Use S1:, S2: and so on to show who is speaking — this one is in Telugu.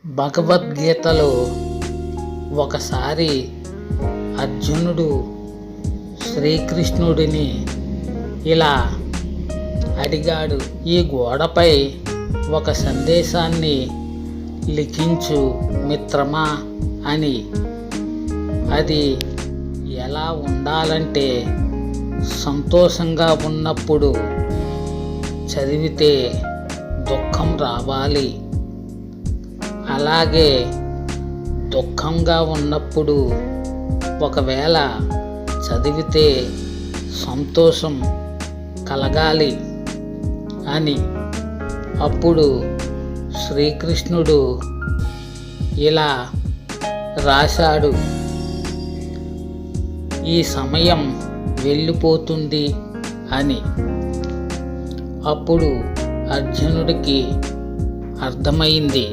S1: భగవద్గీతలో ఒకసారి అర్జునుడు శ్రీకృష్ణుడిని ఇలా అడిగాడు, ఈ గోడపై ఒక సందేశాన్ని లిఖించు మిత్రమా అని. అది ఎలా ఉండాలంటే, సంతోషంగా ఉన్నప్పుడు చదివితే దుఃఖం రావాలి, అలాగే దుఃఖంగా ఉన్నప్పుడు ఒకవేళ చదివితే సంతోషం కలగాలి అని. అప్పుడు శ్రీకృష్ణుడు ఇలా రాశాడు, ఈ సమయం వెళ్ళిపోతుంది అని. అప్పుడు అర్జునుడికి అర్థమైంది,